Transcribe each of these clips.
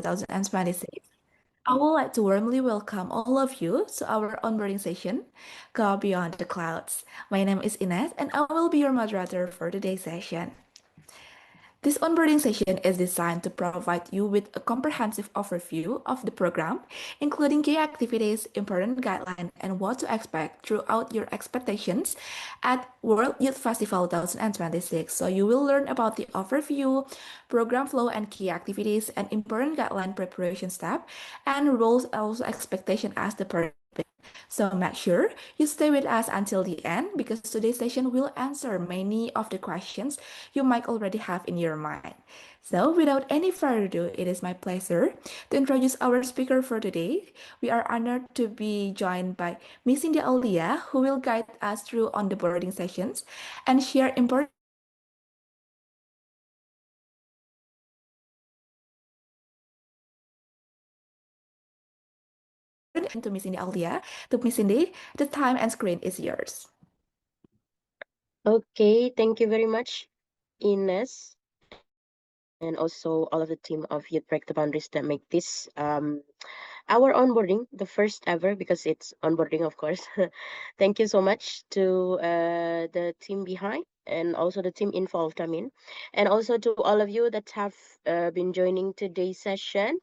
2026. I would like to warmly welcome all of you to our onboarding session, Go Beyond the Clouds. My name is Ines, and I will be your moderator for today's session. This onboarding session is designed to provide you with a comprehensive overview of the program, including key activities, important guidelines, and what to expect throughout your expectations at World Youth Festival 2026. So you will learn about the overview, program flow and key activities, and important guideline preparation step, and roles also expectation as the program. So make sure you stay with us until the end because today's session will answer many of the questions you might already have in your mind. So without any further ado, it is my pleasure to introduce our speaker for today. We are honored to be joined by Miss Cindy Aulia, who will guide us through on the boarding sessions and share important to Miss Cindy Aulia. To Miss Cindy, the time and screen is yours. Okay, thank you very much, Ines, and also all of the team of Youth Break the Boundaries that make this our onboarding the first ever because it's onboarding, of course. Thank you so much to the team behind and also the team involved. And also to all of you that have been joining today's session.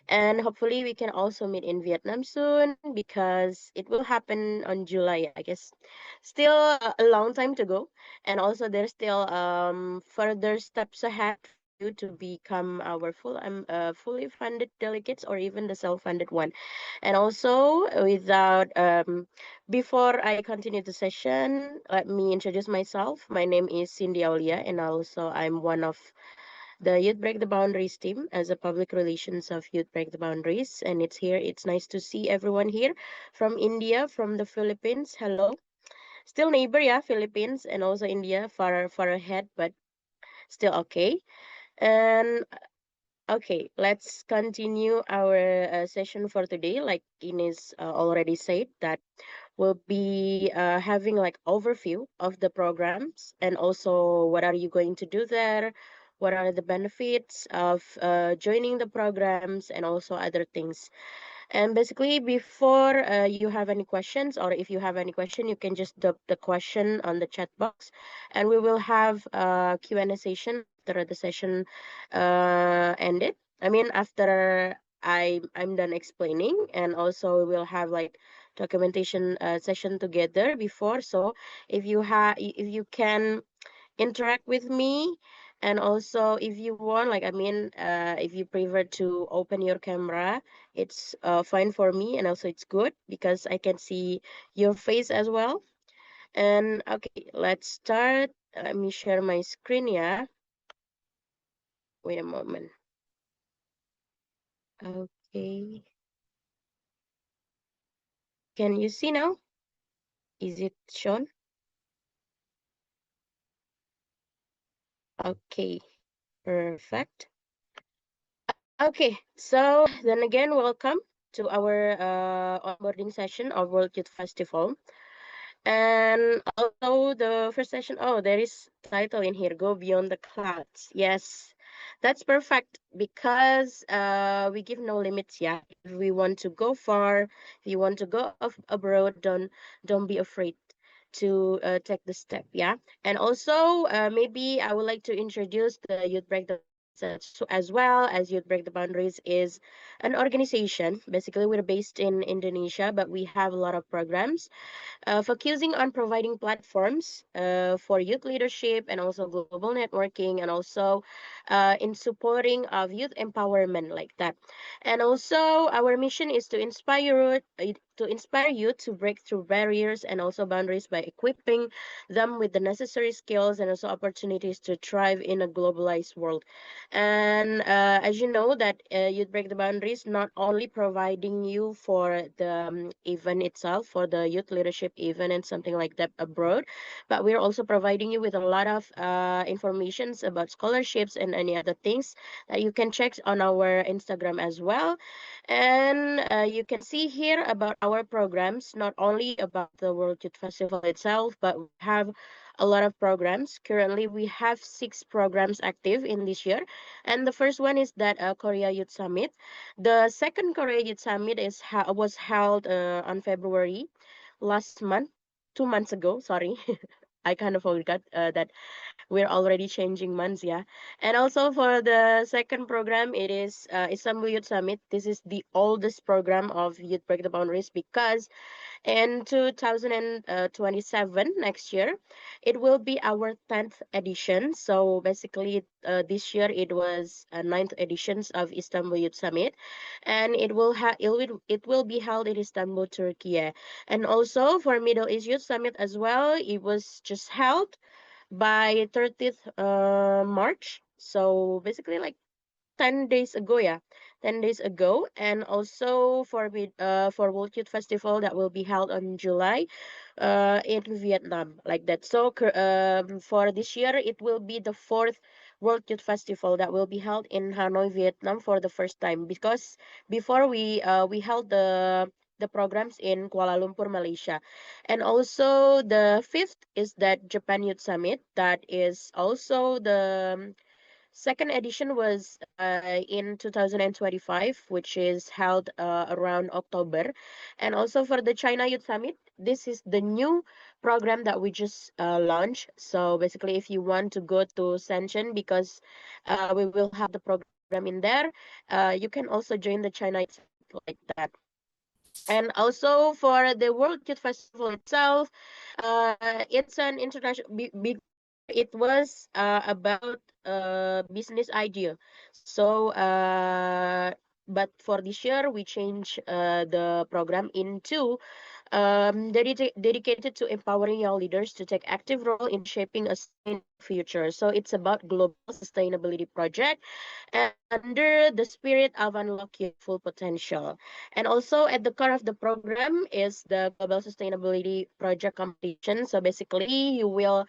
And hopefully we can also meet in Vietnam soon because it will happen on July, I guess. Still a long time to go. And also there's still further steps ahead for you to become our fully funded delegates or even the self-funded one. And also without before I continue the session, let me introduce myself. My name is Cindy Aulia and also I'm one of the Youth Break the Boundaries team as a public relations of Youth Break the Boundaries. And it's here. It's nice to see everyone here from India, from the Philippines. Hello. Still neighbor, yeah, Philippines and also India, far ahead, but still okay. And okay, let's continue our session for today. Like Ines already said, that we'll be having like overview of the programs and also what are you going to do there, what are the benefits of joining the programs and also other things. And basically, before you have any questions, or if you have any question, you can just drop the question on the chat box, and we will have a Q&A session after the session ended. I mean, after I'm done explaining, and also we will have like documentation session together before. So if you can interact with me and also if you want if you prefer to open your camera, it's fine for me and also it's good because I can see your face as well. And okay, let's start. Let me share my screen. Yeah, wait a moment. Okay, can you see now? Is it shown? Okay, perfect. Okay, so then again, welcome to our onboarding session of World Youth Festival. And also the first session, oh, there is title in here, Go Beyond the Clouds. Yes, that's perfect because we give no limits. Yeah, if we want to go far, if you want to go abroad, don't be afraid to take the step. Yeah, and also maybe I would like to introduce the Youth Break the Boundaries as well. As Youth Break the Boundaries is an organization. Basically, we're based in Indonesia, but we have a lot of programs focusing on providing platforms for youth leadership and also global networking and also in supporting of youth empowerment like that. And also our mission is to inspire youth to break through barriers and also boundaries by equipping them with the necessary skills and also opportunities to thrive in a globalized world. And as you know that Youth Break the Boundaries not only providing you for the event itself, for the youth leadership event and something like that abroad, but we're also providing you with a lot of informations about scholarships and any other things that you can check on our Instagram as well. And you can see here about our programs, not only about the World Youth Festival itself, but we have a lot of programs. Currently, we have 6 programs active in this year, and the first one is that Korea Youth Summit. The second Korea Youth Summit was held on February last month, 2 months ago. Sorry, I kind of forgot that we're already changing months, yeah. And also for the second program, it is Istanbul Youth Summit. This is the oldest program of Youth Break the Boundaries because in 2027, next year, it will be our 10th edition. So basically, this year it was ninth editions of Istanbul Youth Summit, and it will be held in Istanbul, Turkey. And also for Middle East Youth Summit as well, it was just held by 30th March. So basically, like 10 days ago, yeah, 10 days ago. And also for World Youth Festival that will be held on July in Vietnam, like that. So for this year, it will be the fourth World Youth Festival that will be held in Hanoi, Vietnam for the first time, because before we held the programs in Kuala Lumpur, Malaysia. And also the fifth is that Japan Youth Summit, that is also the second edition was in 2025, which is held around October. And also for the China Youth Summit, this is the new program that we just launched. So basically, if you want to go to Shenzhen, because we will have the program in there, you can also join the China Youth Summit like that. And also for the World Youth Festival itself, it's an international. Before it was about business idea. So, but for this year we changed the program into dedicated to empowering young leaders to take active role in shaping a sustainable future. So it's about global sustainability project and under the spirit of unlock your full potential. And also at the core of the program is the global sustainability project competition. So basically you will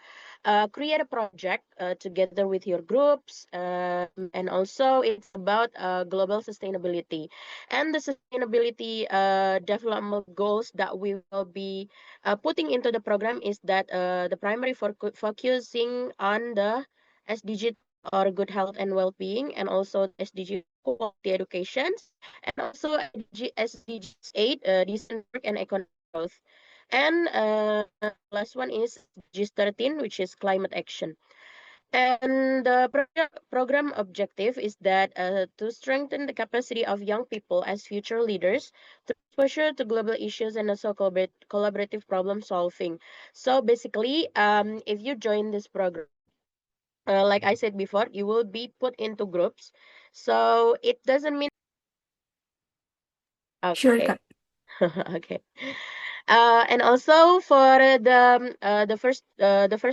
create a project together with your groups, and also it's about global sustainability and the sustainability development goals that we will be putting into the program is that the primary focusing on the SDG 10 or good health and well-being, and also the SDG quality educations, and also SDGs 8 decent work and economic growth. And last one is SDGs 13, which is climate action. And the program objective is that to strengthen the capacity of young people as future leaders through exposure to global issues and also collaborative problem solving. So basically, if you join this program, like I said before, you will be put into groups. So it doesn't mean Sure, okay. Kak. Okay. And also for the first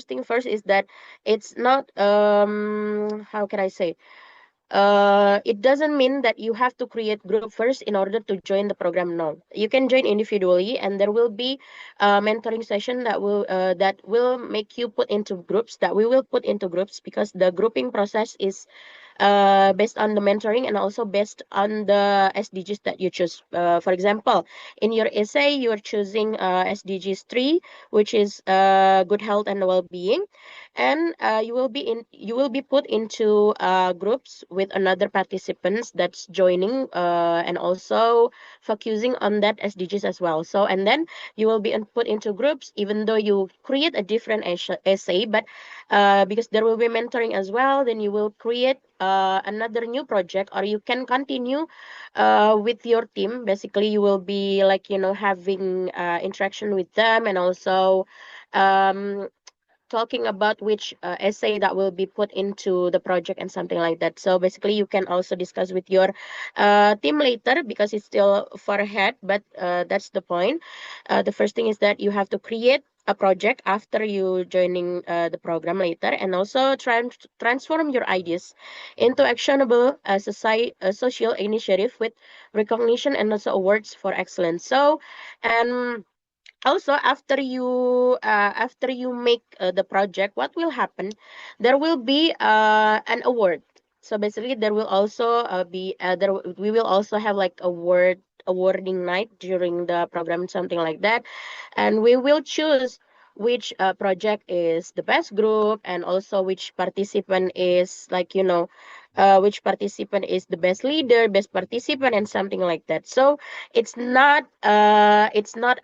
thing first is that it's not how can I say, it doesn't mean that you have to create group first in order to join the program. No, you can join individually, and there will be a mentoring session that will make you put into groups, that we will put into groups, because the grouping process is based on the mentoring and also based on the SDGs that you choose. For example, in your essay, you are choosing SDGs 3, which is good health and well-being, and you will be put into groups with another participants that's joining and also focusing on that SDGs as well. So, and then you will be put into groups, even though you create a different essay, but because there will be mentoring as well, then you will create another new project, or you can continue with your team. Basically, you will be like, having interaction with them, and also um, talking about which essay that will be put into the project and something like that. So basically, you can also discuss with your team later, because it's still far ahead. But that's the point. The first thing is that you have to create a project after you joining the program later, and also transform your ideas into actionable social initiative with recognition and also awards for excellence. So, and also after you make the project, what will happen, there will be an award. So basically, there will also be we will also have like awarding night during the program, something like that, and we will choose which project is the best group, and also which participant is like, which participant is the best leader, best participant, and something like that. So it's not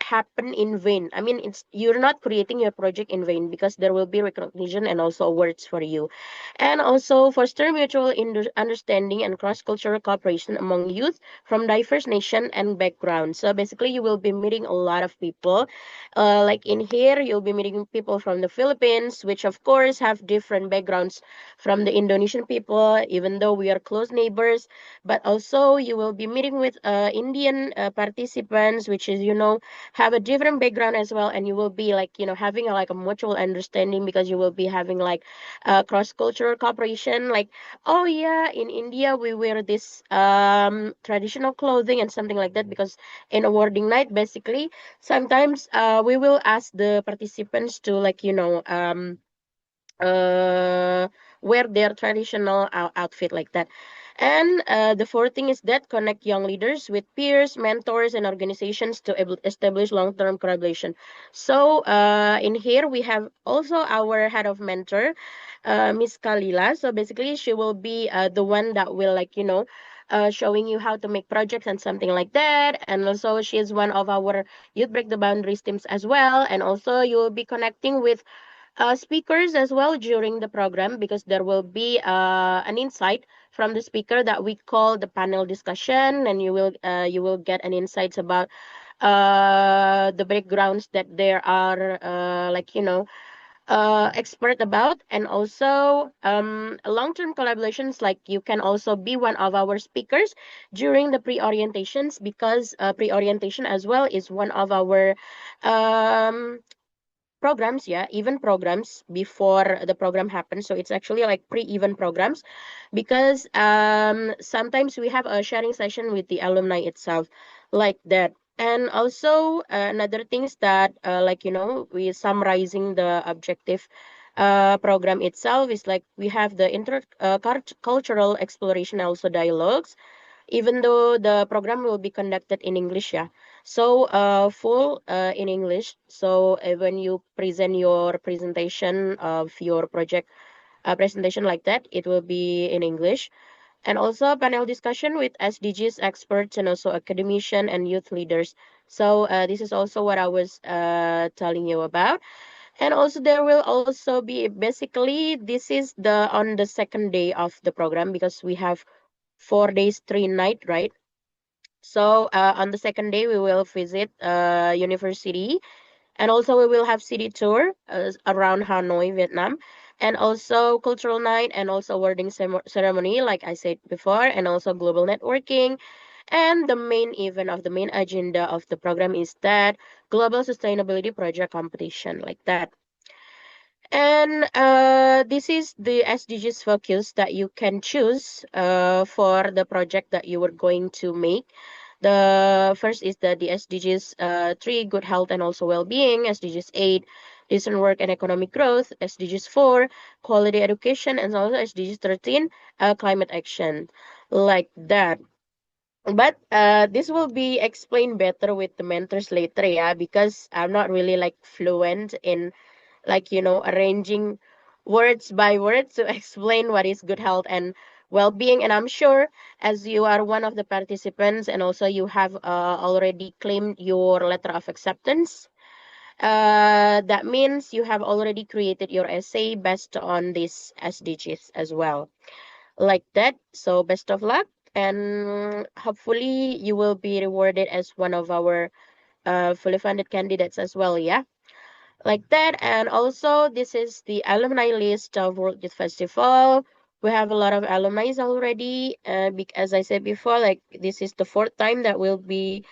happen in vain. I mean, it's you're not creating your project in vain, because there will be recognition and also awards for you. And also foster mutual understanding and cross-cultural cooperation among youth from diverse nation and backgrounds. So basically, you will be meeting a lot of people. Like in here, you'll be meeting people from the Philippines, which of course have different backgrounds from the Indonesian people, even though we are close neighbors. But also, you will be meeting with Indian participants, which is, have a different background as well. And you will be like, having like a mutual understanding, because you will be having like cross-cultural cooperation. Like, oh yeah, in India, we wear this traditional clothing and something like that, because in awarding night, basically, sometimes we will ask the participants to like, uh, wear their traditional outfit like that. And the fourth thing is that connect young leaders with peers, mentors, and organizations to establish long-term collaboration. So in here we have also our head of mentor, Miss Kalila. So basically, she will be the one that will like, showing you how to make projects and something like that. And also, she is one of our Youth Break the Boundaries teams as well. And also, you will be connecting with speakers as well during the program, because there will be an insight from the speaker that we call the panel discussion, and you will get an insights about the backgrounds that there are, like, expert about. And also long-term collaborations, like you can also be one of our speakers during the pre-orientations, because pre-orientation as well is one of our um programs, yeah, event programs before the program happens. So it's actually like pre-event programs, because sometimes we have a sharing session with the alumni itself, like that. And also another things that like, we summarizing the objective program itself is like we have the cultural exploration, also dialogues, even though the program will be conducted in English, yeah. So full in English. So when you present your presentation of your project presentation like that, it will be in English. And also panel discussion with SDGs experts and also academician and youth leaders. So this is also what I was telling you about. And also there will also be, basically this is the on the second day of the program, because we have 4 days, 3 night, right? So on the second day, we will visit university, and also we will have city tour around Hanoi, Vietnam, and also cultural night, and also awarding ceremony, like I said before, and also global networking. And the main event of the main agenda of the program is that global sustainability project competition, like that. And this is the SDGs focus that you can choose for the project that you are going to make. The first is the SDGs 3, good health and also well-being. SDGs 8, decent work and economic growth. SDGs 4, quality education. And also SDGs 13, climate action. Like that. But this will be explained better with the mentors later, yeah, because I'm not really like fluent in like, arranging words by words to explain what is good health and well-being. And I'm sure, as you are one of the participants and also you have already claimed your letter of acceptance, that means you have already created your essay based on these SDGs as well, like that. So best of luck, and hopefully you will be rewarded as one of our fully funded candidates as well, yeah, like that. And also, this is the alumni list of World Youth Festival. We have a lot of alumni already. As I said before, like this is the fourth time that we'll be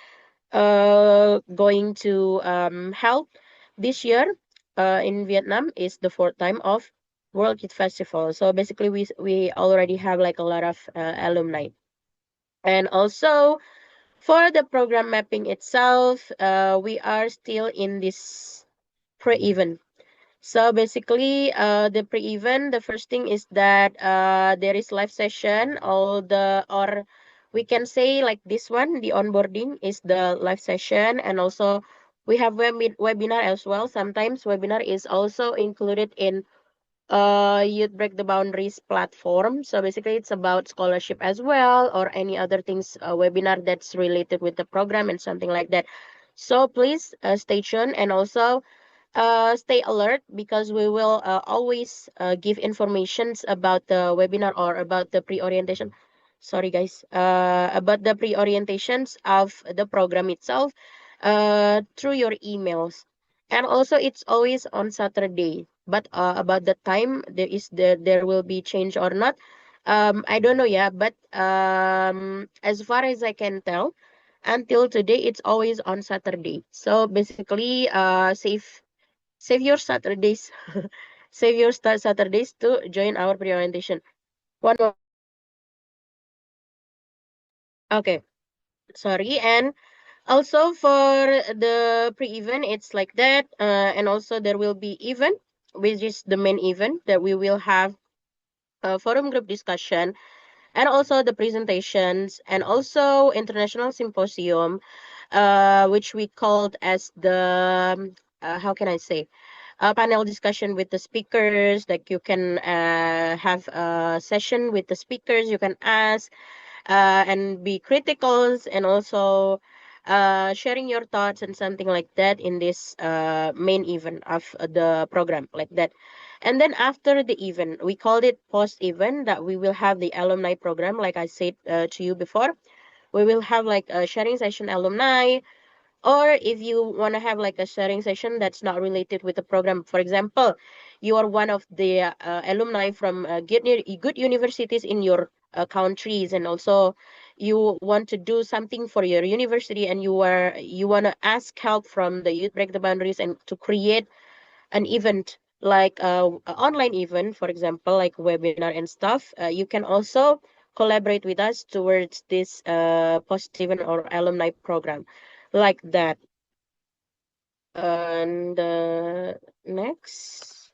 going to held this year in Vietnam. Is the fourth time of World Youth Festival. So basically, we already have like a lot of alumni. And also for the program mapping itself, we are still in this pre-event. So basically, the pre-event, the first thing is that there is live session. Or we can say like this one, the onboarding is the live session, and also We have webinar as well. Sometimes webinar is also included in Youth Break the Boundaries platform. So basically, it's about scholarship as well, or any other things, webinar that's related with the program and something like that. So please stay tuned, and also stay alert, because we will always give informations about the webinar or about the pre-orientation. Sorry, guys. About the pre-orientations of the program itself through your emails. And also, it's always on Saturday. But about the time, there will be change or not. I don't know, yeah. But as far as I can tell, until today, it's always on Saturday. So basically, save your Saturdays. Save your Saturdays to join our pre-orientation. One moment. Okay, sorry. And also for the pre-event, it's like that. And also there will be event, which is the main event that we will have a forum group discussion, and also the presentations, and also international symposium, which we called as the how can I say, panel discussion with the speakers. Like you can have a session with the speakers. You can ask and be critical, and also sharing your thoughts and something like that in this main event of the program, like that. And then after the event, we called it post event, that we will have the alumni program, like I said to you before. We will have like a sharing session alumni, or if you want to have like a sharing session that's not related with the program. For example, you are one of the alumni from good universities in your countries, and also you want to do something for your university, and you want to ask help from the Youth Break the Boundaries and to create an event, like a online event, for example, like webinar and stuff. You can also collaborate with us towards this post event or alumni program, like that. And next,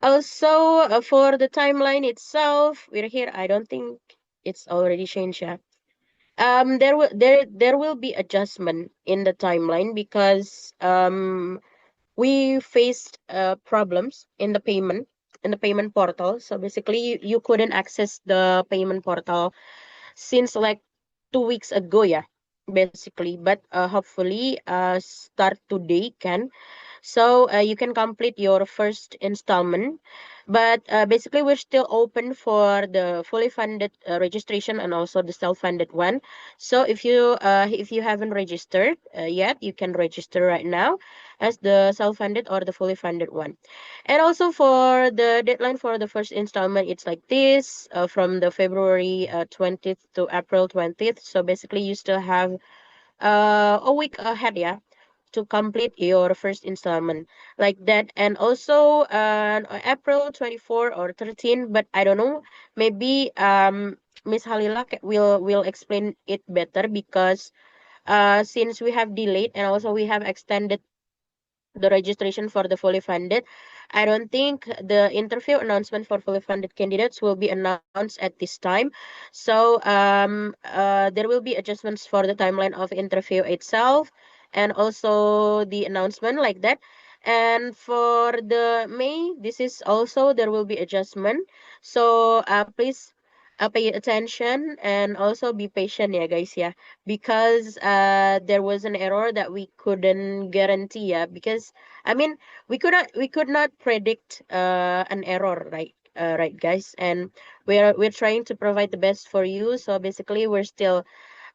also for the timeline itself, we're here. I don't think it's already changed. Yeah. There will be adjustment in the timeline, because we faced problems in the payment portal. So basically, you couldn't access the payment portal since like 2 weeks ago, yeah, basically. But hopefully, start today can. So you can complete your first installment. But basically, we're still open for the fully funded registration, and also the self-funded one. So if you haven't registered yet, you can register right now as the self-funded or the fully funded one. And also for the deadline for the first installment, it's like this, from the February 20th to April 20th. So basically, you still have a week ahead, yeah, to complete your first installment, like that. And also on April 24 or 13, but I don't know, maybe Miss Halila will explain it better, because since we have delayed, and also we have extended the registration for the fully funded, I don't think the interview announcement for fully funded candidates will be announced at this time. So there will be adjustments for the timeline of interview itself, and also the announcement, like that. And for the May, this is also there will be adjustment. So please pay attention, and also be patient, yeah, guys, yeah, because there was an error that we couldn't guarantee, yeah, because I mean, we could not predict an error, right? Right, guys, and we're trying to provide the best for you. So basically, we're still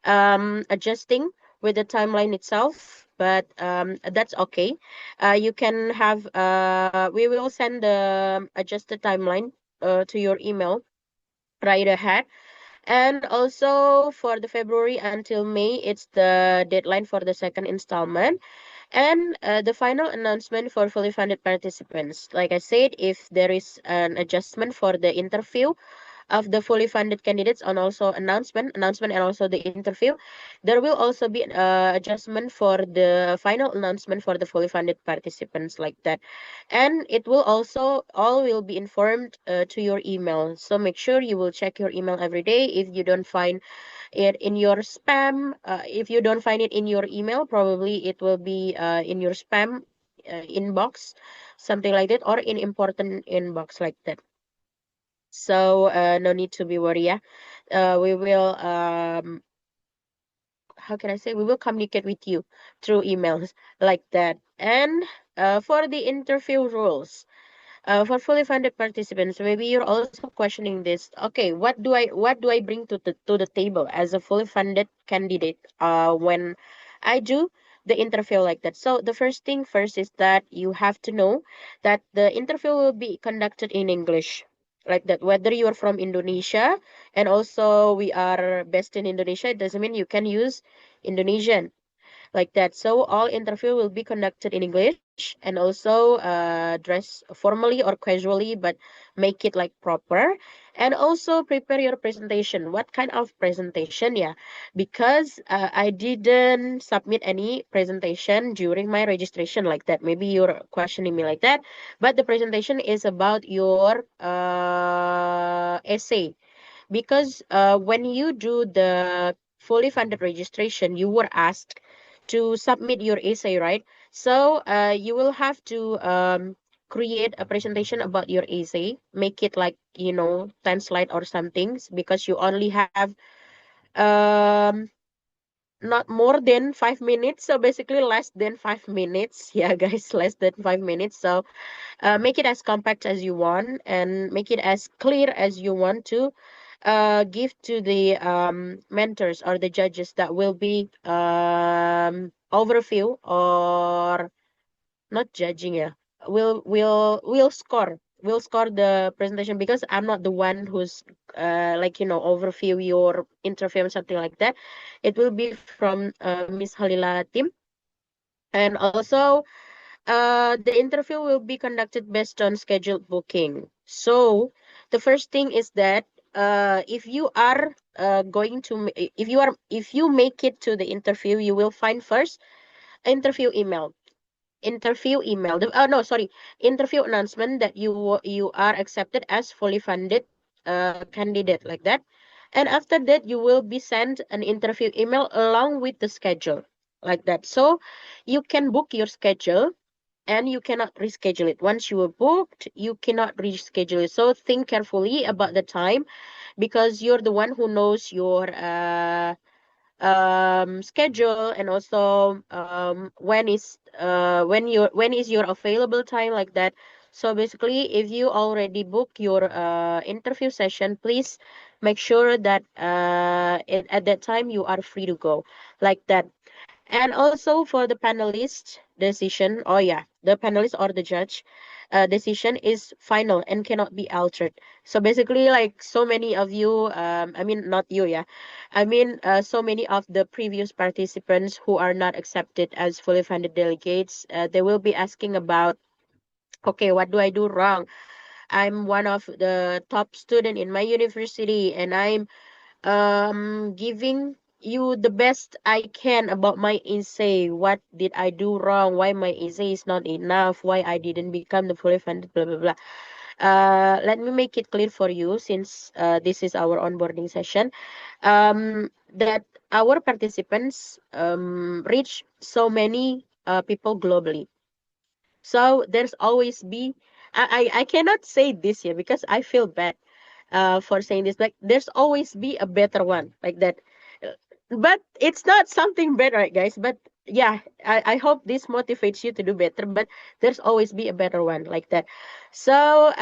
adjusting with the timeline itself, but that's okay. You can have we will send the adjusted timeline to your email right ahead. And also for the February until May, it's the deadline for the second installment. And the final announcement for fully funded participants. Like I said, if there is an adjustment for the interview of the fully funded candidates, and also announcement and also the interview, there will also be adjustment for the final announcement for the fully funded participants, like that. And it will also all will be informed to your email. So make sure you will check your email every day. If you don't find it in your spam. If you don't find it in your email, probably it will be in your spam inbox, something like that, or in important inbox like that. So no need to be worried. Yeah, we will how can I say, we will communicate with you through emails like that. And for the interview rules, for fully funded participants, maybe you're also questioning this. Okay, what do I bring to the table as a fully funded candidate when I do the interview like that? So the first thing first is that you have to know that the interview will be conducted in English. Like that, whether you are from Indonesia and also we are based in Indonesia, it doesn't mean you can use Indonesian like that. So all interview will be conducted in English and also dress formally or casually, but make it like proper. And also prepare your presentation. What kind of presentation? Yeah, because I didn't submit any presentation during my registration like that. Maybe you're questioning me like that, but the presentation is about your essay because when you do the fully funded registration, you were asked to submit your essay, right? So you will have to create a presentation about your essay, make it like 10 slide or something, because you only have um not more than 5 minutes. So basically less than 5 minutes. Yeah, guys, less than 5 minutes. So make it as compact as you want and make it as clear as you want to give to the mentors or the judges that will be overview or not judging. Yeah, we'll score the presentation because I'm not the one who's overview your interview and something like that. It will be from Miss Halila team. And also the interview will be conducted based on scheduled booking. So the first thing is that if you are if you make it to the interview, you will find first interview email. Interview email. Oh no, sorry. Interview announcement that you are accepted as fully funded candidate like that. And after that, you will be sent an interview email along with the schedule like that. So you can book your schedule and you cannot reschedule it. Once you are booked, you cannot reschedule it. So think carefully about the time because you're the one who knows your schedule and also when is your available time like that. So basically, if you already book your interview session, please make sure that at that time you are free to go like that. And also for the panelist decision, oh yeah, the panelist or the judge decision is final and cannot be altered. So basically, like so many of you, I mean, not you, yeah. I mean, so many of the previous participants who are not accepted as fully funded delegates, they will be asking about, okay, what do I do wrong? I'm one of the top student in my university and I'm giving you the best I can about my essay. What did I do wrong? Why my essay is not enough? Why I didn't become the fully funded? Blah blah blah. Let me make it clear for you since this is our onboarding session. That our participants reach so many people globally. So there's always be I cannot say this here because I feel bad for saying this. Like there's always be a better one like that. Uh, But it's not something bad, right, guys? But yeah, I hope this motivates you to do better. But there's always be a better one like that. So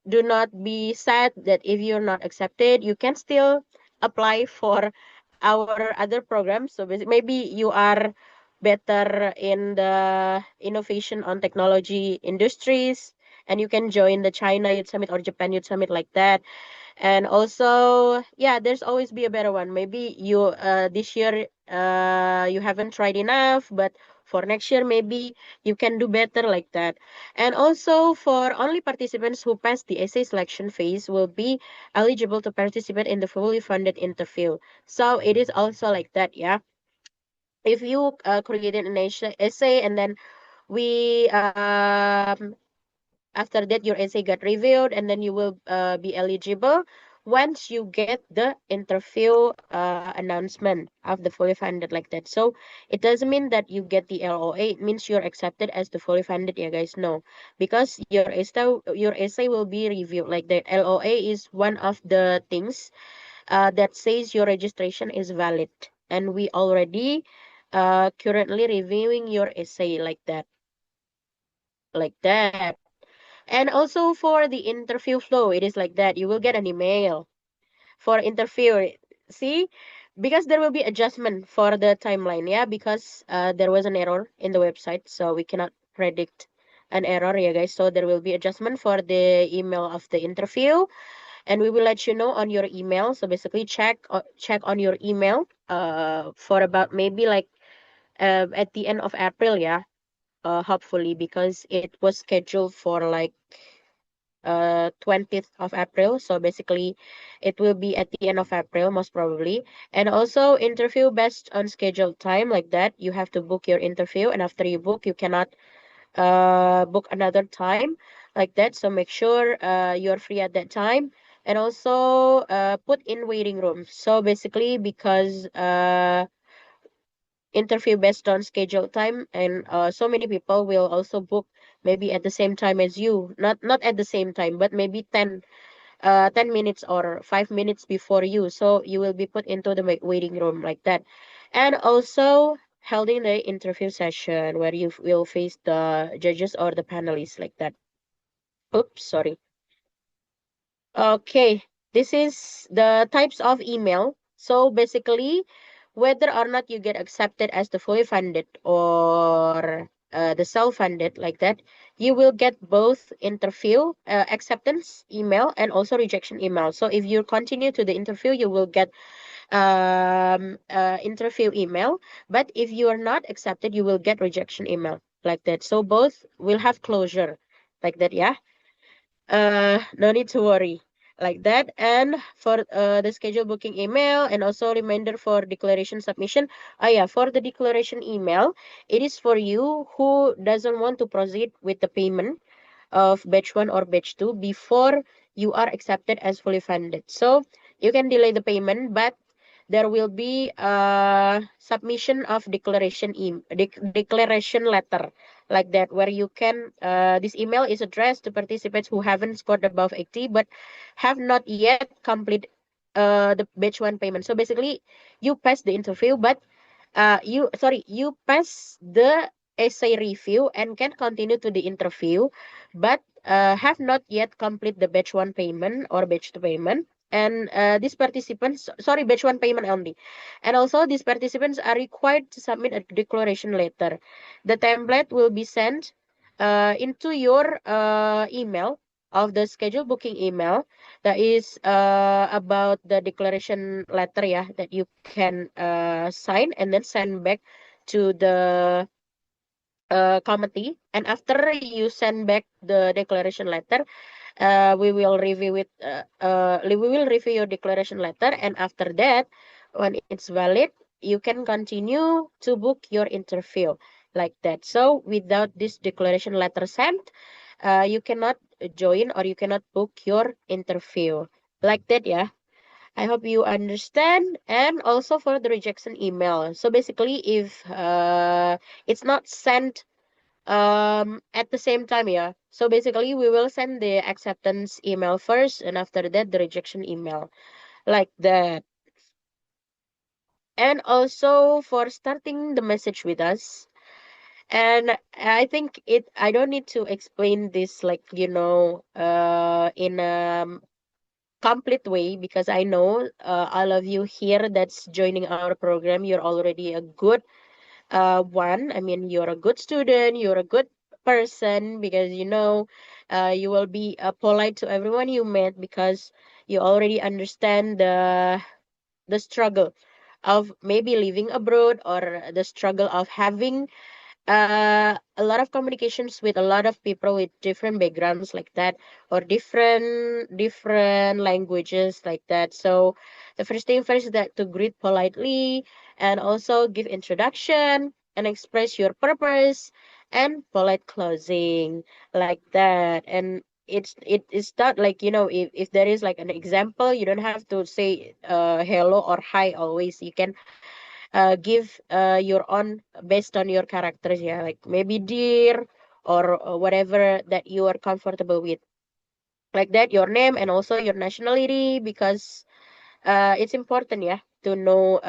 do not be sad that if you're not accepted, you can still apply for our other programs. So maybe you are better in the innovation on technology industries and you can join the China Youth Summit or Japan Youth Summit like that. And also, yeah, there's always be a better one. Maybe you this year you haven't tried enough, but for next year maybe you can do better like that. And also for only participants who pass the essay selection phase will be eligible to participate in the fully funded interview. So it is also like that, yeah. If you created an essay and then we after that your essay got reviewed and then you will be eligible, once you get the interview announcement of the fully funded like that. So it doesn't mean that you get the LOA. It means you're accepted as the fully funded. Yeah, guys, no, because your essay will be reviewed like that. LOA is one of the things that says your registration is valid, and we already currently reviewing your essay like that. And also for the interview flow, it is like that. You will get an email for interview. See, because there will be adjustment for the timeline, yeah, because there was an error in the website, so we cannot predict an error, yeah, guys. So there will be adjustment for the email of the interview, and we will let you know on your email. So basically, check on your email for about maybe like at the end of April, yeah, hopefully, because it was scheduled for like 20th of April. So basically, it will be at the end of April, most probably. And also, interview based on scheduled time, like that. You have to book your interview, and after you book, you cannot book another time, like that. So make sure you're free at that time. And also, put in waiting room. So basically, because interview based on scheduled time, and so many people will also book maybe at the same time as you, not at the same time, but maybe 10 minutes or 5 minutes before you. So you will be put into the waiting room like that. And also holding the interview session where you will face the judges or the panelists like that. Oops, sorry. Okay, this is the types of email. So basically, whether or not you get accepted as the fully funded or the self-funded like that, you will get both interview acceptance email and also rejection email. So if you continue to the interview, you will get interview email. But if you are not accepted, you will get rejection email like that. So both will have closure like that, yeah. No need to worry like that. And for the schedule booking email and also reminder for declaration submission. Yeah, for the declaration email, it is for you who doesn't want to proceed with the payment of batch 1 or batch 2 before you are accepted as fully funded. So you can delay the payment, but there will be a submission of declaration letter like that, where you can this email is addressed to participants who haven't scored above 80 but have not yet complete the batch 1 payment. So basically, you pass the interview, but you pass the essay review and can continue to the interview, but have not yet complete the batch 1 payment or batch 2 payment. And these participants, sorry, batch 1 payment only. And also, these participants are required to submit a declaration letter. The template will be sent into your email of the schedule booking email. That is about the declaration letter, yeah, that you can sign and then send back to the committee. And after you send back the declaration letter, we will review it. We will review your declaration letter, and after that, when it's valid, you can continue to book your interview like that. So without this declaration letter sent, you cannot join or you cannot book your interview like that. Yeah. I hope you understand. And also for the rejection email. So basically, if it's not sent at the same time, yeah. So basically, we will send the acceptance email first, and after that, the rejection email like that. And also for starting the message with us. And I think I don't need to explain this like, in a complete way, because I know all of you here that's joining our program, you're already a good one. I mean, you're a good student, you're a good person, because you will be polite to everyone you met, because you already understand the struggle of maybe living abroad, or the struggle of having a lot of communications with a lot of people with different backgrounds like that, or different languages like that. So the first thing first is that to greet politely, and also give introduction and express your purpose, and polite closing like that. And it's not like, if there is like an example, you don't have to say hello or hi always. You can give your own based on your characters, yeah, like maybe dear or whatever that you are comfortable with, like that, your name and also your nationality, because it's important, yeah, to know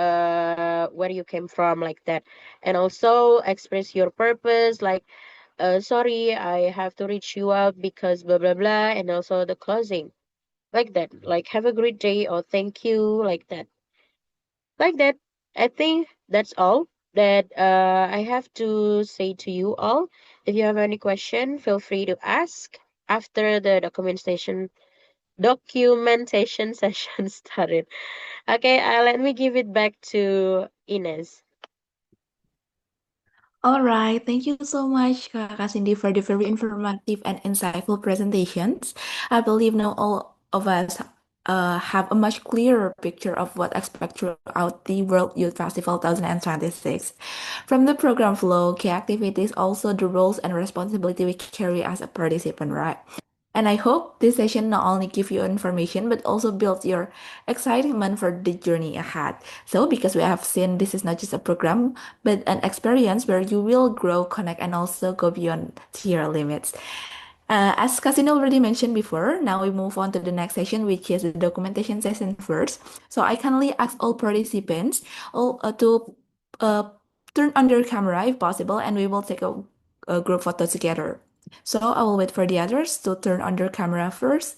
where you came from, like that. And also express your purpose, like sorry, I have to reach you out because blah blah blah, and also the closing, like that, like have a great day or thank you, like that, like that. I think that's all that I have to say to you all. If you have any question, feel free to ask after the documentation session started. Okay, let me give it back to Ines. All right, thank you so much, Kak Cindy, for the very informative and insightful presentations. I believe now all of us have a much clearer picture of what expect throughout the World Youth Festival 2026. From the program flow, key activities, also the roles and responsibility we carry as a participant, right? And I hope this session not only give you information but also builds your excitement for the journey ahead. So because we have seen this is not just a program but an experience where you will grow, connect, and also go beyond to your limits. As Cousin already mentioned before, now we move on to the next session, which is the documentation session first. So I kindly ask all participants to uh, turn on their camera if possible, and we will take a group photo together. So I will wait for the others to turn on their camera first,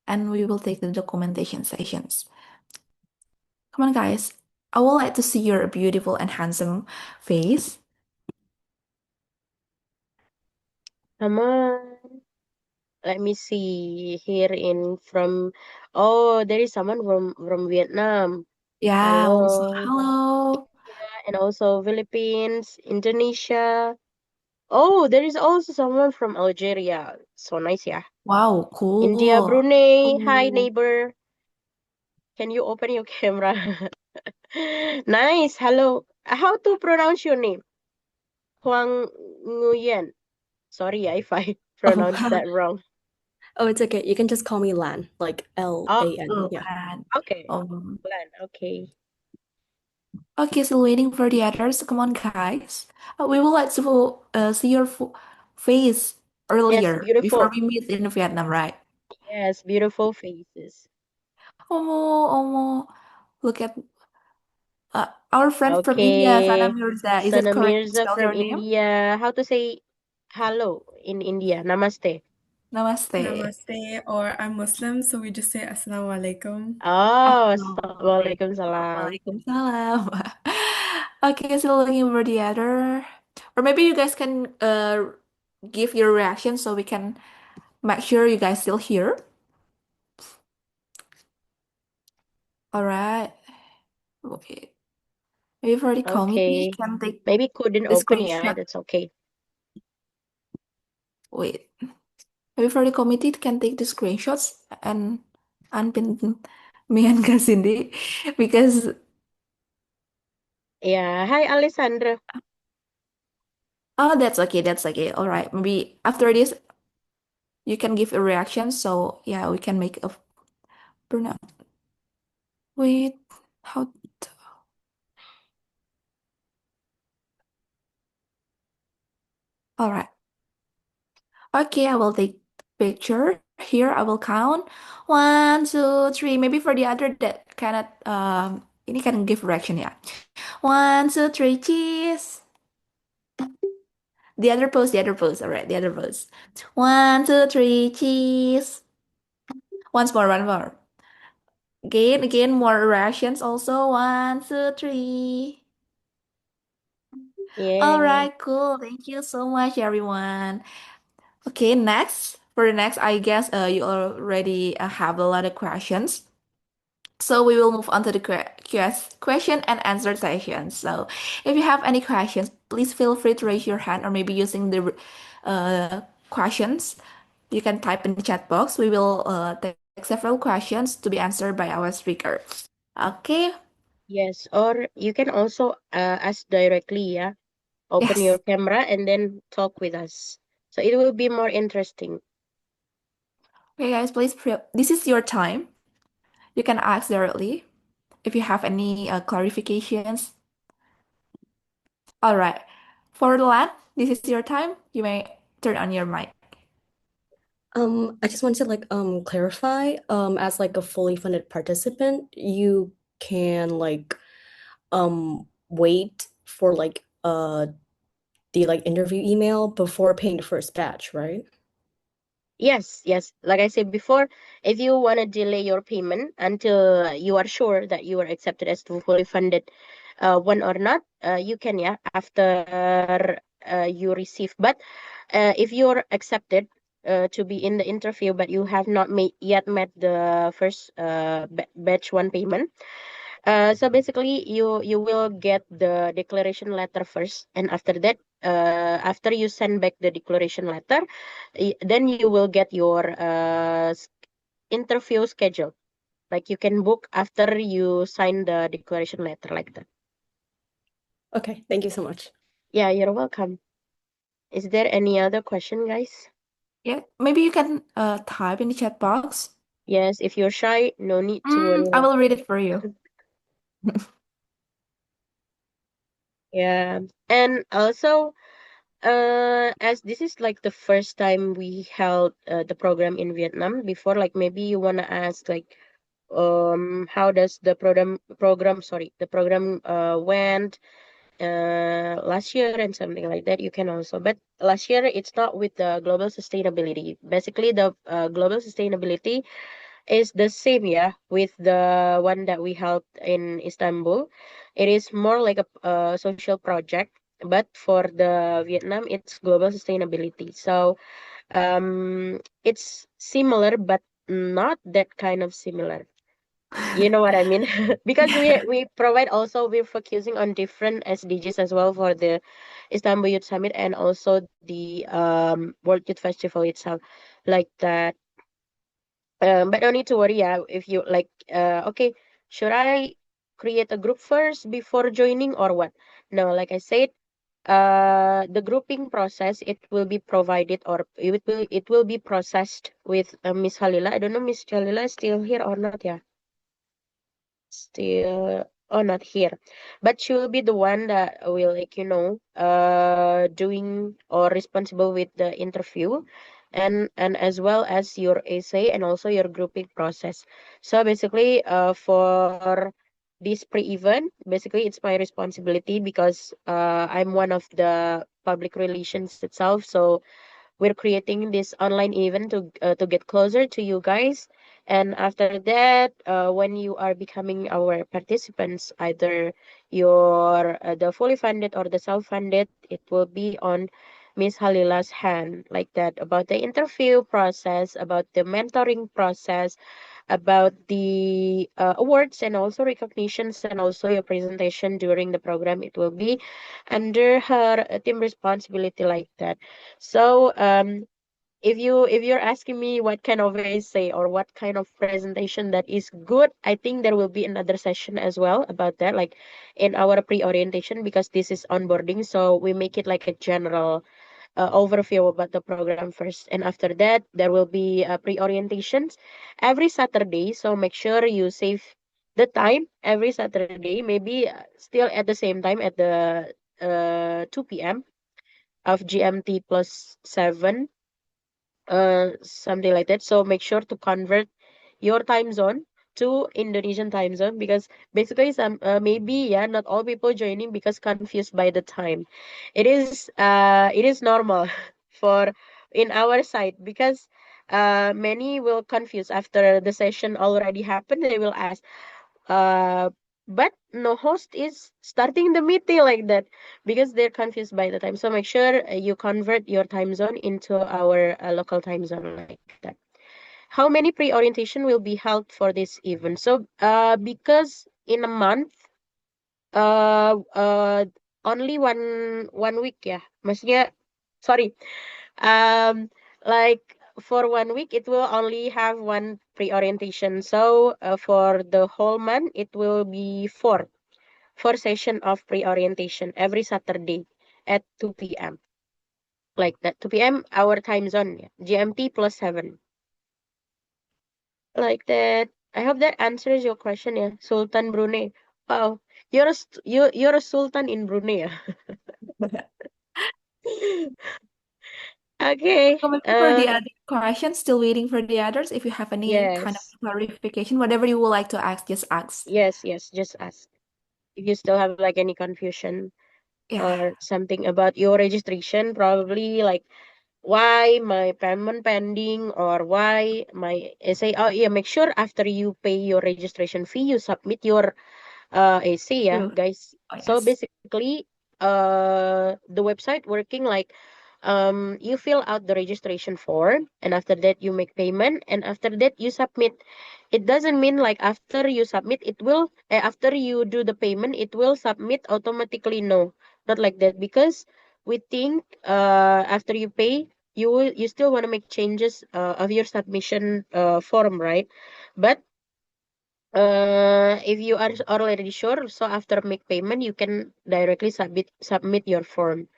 and we will take the documentation sessions. Come on, guys. I would like to see your beautiful and handsome face. Come on. Let me see here in from. Oh, there is someone from Vietnam. Yeah, also, Hello. hello. And also Philippines, Indonesia. Oh, there is also someone from Algeria. So nice, yeah. Wow, India, cool. Brunei. Hi, Cool. neighbor. Can you open your camera? Nice. Hello. How to pronounce your name? Huang Nguyen. Sorry if I Oh, pronounced that wrong. oh, it's okay. You can just call me Lan, like Oh, Lan. Yeah. Bukan. okay. Um, Plan. Okay. okay, still waiting for the others. Come on, guys. We would like to see your face Yes, earlier before beautiful. we meet in Vietnam, right? Yes, beautiful faces. Omo, Omo. Look at our friend from India, Sana Okay. Mirza. Is it Sana correct to Mirza spell from your name? India. How to say hello in India? Namaste. Namaste. Namaste, or I'm Muslim, so we just say Assalamu alaikum. Oh, Assalamualaikum. Waalaikumsalam. Waalaikumsalam. Okay, so looking for the other. Or maybe you guys can give your reaction so we can make sure you guys still here. All right. Okay. Maybe you've already called me. You Okay. can take Maybe couldn't the open. Yeah, screenshot. that's okay. Wait. Maybe for the committee, can take the screenshots and unpin me and Cindy because Yeah. Hi, Alessandra. oh, that's okay. That's okay. All right. Maybe after this, you can give a reaction. So yeah, we can make a burnout. Wait, how? All right. Okay, I will take picture. Here, I will count. One, two, three. Maybe for the other that cannot ini can give reaction ya. One, two, three, cheese. The other pose, the other pose. All right, the other pose. One, two, three, cheese. Once more, one more. Again, more reactions also. One, two, three. All Yeah. right, cool. Thank you so much, everyone. Okay, next. For the next, I guess you already have a lot of questions. So we will move on to the question and answer session. So if you have any questions, please feel free to raise your hand or maybe using the questions. You can type in the chat box. We will take several questions to be answered by our speaker. Okay. Yes. Or you can also ask directly, yeah, open your Yes. camera and then talk with us. So it will be more interesting. Okay, guys, please, this is your time. You can ask directly if you have any clarifications. All right. For the land, this is your time. You may turn on your mic. I just want to like clarify, as like a fully funded participant, you can like wait for like the like interview email before paying the first batch, right? Yes, yes. Like I said before, if you want to delay your payment until you are sure that you are accepted as the fully funded one or not, you can, yeah, after you receive. But if you're accepted to be in the interview, but you have not yet met the first batch one payment, so basically you will get the declaration letter first, and after that, after you send back the declaration letter, then you will get your interview schedule. Like you can book after you sign the declaration letter like that. Okay, thank you so much. Yeah, you're welcome. Is there any other question, guys? Yeah, maybe you can type in the chat box. Yes, if you're shy, no need to I worry. will read it for you. Yeah, and also, as this is like the first time we held the program in Vietnam. Before, like maybe you wanna ask like, how does the program went last year and something like that. You can also, but last year it's not with the global sustainability. Basically, the global sustainability is the same, yeah, with the one that we held in Istanbul. It is more like a social project, but for the Vietnam, it's global sustainability. So it's similar, but not that kind of similar. You know what I mean? Because we provide also, we're focusing on different SDGs as well for the Istanbul Youth Summit and also the World Youth Festival itself, like that. But don't need to worry, yeah. If you like, okay, should I create a group first before joining or what? No, like I said, the grouping process, it will be provided, or it will be processed with Miss Halila. I don't know, Miss Halila is still here or not? Yeah, still, oh, not here, but she will be the one that will, like, doing or responsible with the interview, and as well as your essay and also your grouping process. So basically, for this pre-event, basically it's my responsibility because I'm one of the public relations itself. So we're creating this online event to get closer to you guys. And after that, when you are becoming our participants, either you're the fully funded or the self-funded, it will be on Miss Halila's hand, like that, about the interview process, about the mentoring process, about the awards and also recognitions, and also your presentation during the program. It will be under her team responsibility, like that. So if you're asking me what kind of essay or what kind of presentation that is good, I think there will be another session as well about that, like in our pre-orientation, because this is onboarding. So we make it like a general overview about the program first, and after that there will be pre-orientations every Saturday. So make sure you save the time every Saturday, maybe still at the same time at the 2 p.m. of GMT plus 7, something like that. So make sure to convert your time zone to Indonesian time zone, because basically some maybe, yeah, not all people joining because confused by the time. It is normal for in our side, because many will confuse after the session already happened. They will ask, uh but no host is starting the meeting, like that, because they're confused by the time. So make sure you convert your time zone into our local time zone, like that. How many pre-orientation will be held for this event? So because in a month, uh uh only one week, ya, maksudnya, sorry, um like for one week it will only have one pre-orientation. So for the whole month it will be four session of pre-orientation every Saturday. at 2 p.m. Like that, 2 p.m. our time zone, yeah. GMT plus 7. Like that. I hope that answers your question, yeah. Sultan Brunei. Wow. You're a sultan in Brunei, yeah. Okay. So maybe for the other questions, still waiting for the others. If you have any kind of Yes. clarification, whatever you would like to ask, just ask. Yes, just ask. If you still have like any confusion Yeah, or something about your registration, probably like why my payment pending or why my essay. Oh yeah, make sure after you pay your registration fee, you submit your essay, yeah, true. guys. Oh, So yes. basically, the website working like you fill out the registration form, and after that you make payment, and after that you submit. It doesn't mean like after you submit it will after you do the payment it will submit automatically. No, not like that, because we think after you pay you still want to make changes of your submission form, right? But if you are already sure, so after make payment you can directly submit your form.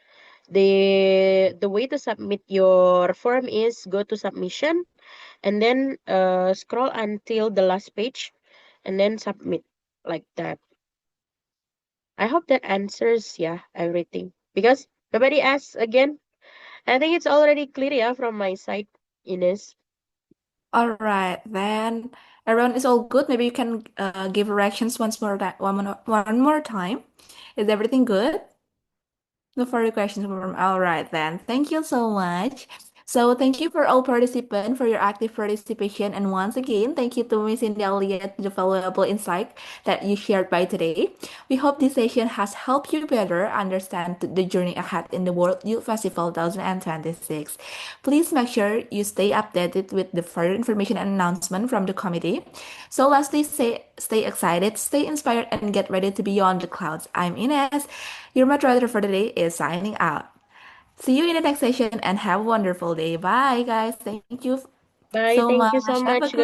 The way to submit your form is go to submission, and then scroll until the last page, and then submit, like that. I hope that answers, yeah, everything, because nobody asks again. I think it's already clear, yeah, from my side, Ines. All right, then everyone is all good. Maybe you can give reactions one more time. Is everything good? No further questions from all right then. Thank you so much. So thank you for all participants for your active participation, and once again thank you to Miss Cindy Elliott the valuable insight that you shared by today. We hope this session has helped you better understand the journey ahead in the World Youth Festival 2026. Please make sure you stay updated with the further information and announcement from the committee. So lastly, stay excited, stay inspired, and get ready to be on the clouds. I'm Ines. Your moderator for the day is signing out. See you in the next session and have a wonderful day. Bye, guys. Thank you Bye. so Thank you much. so Have a much, good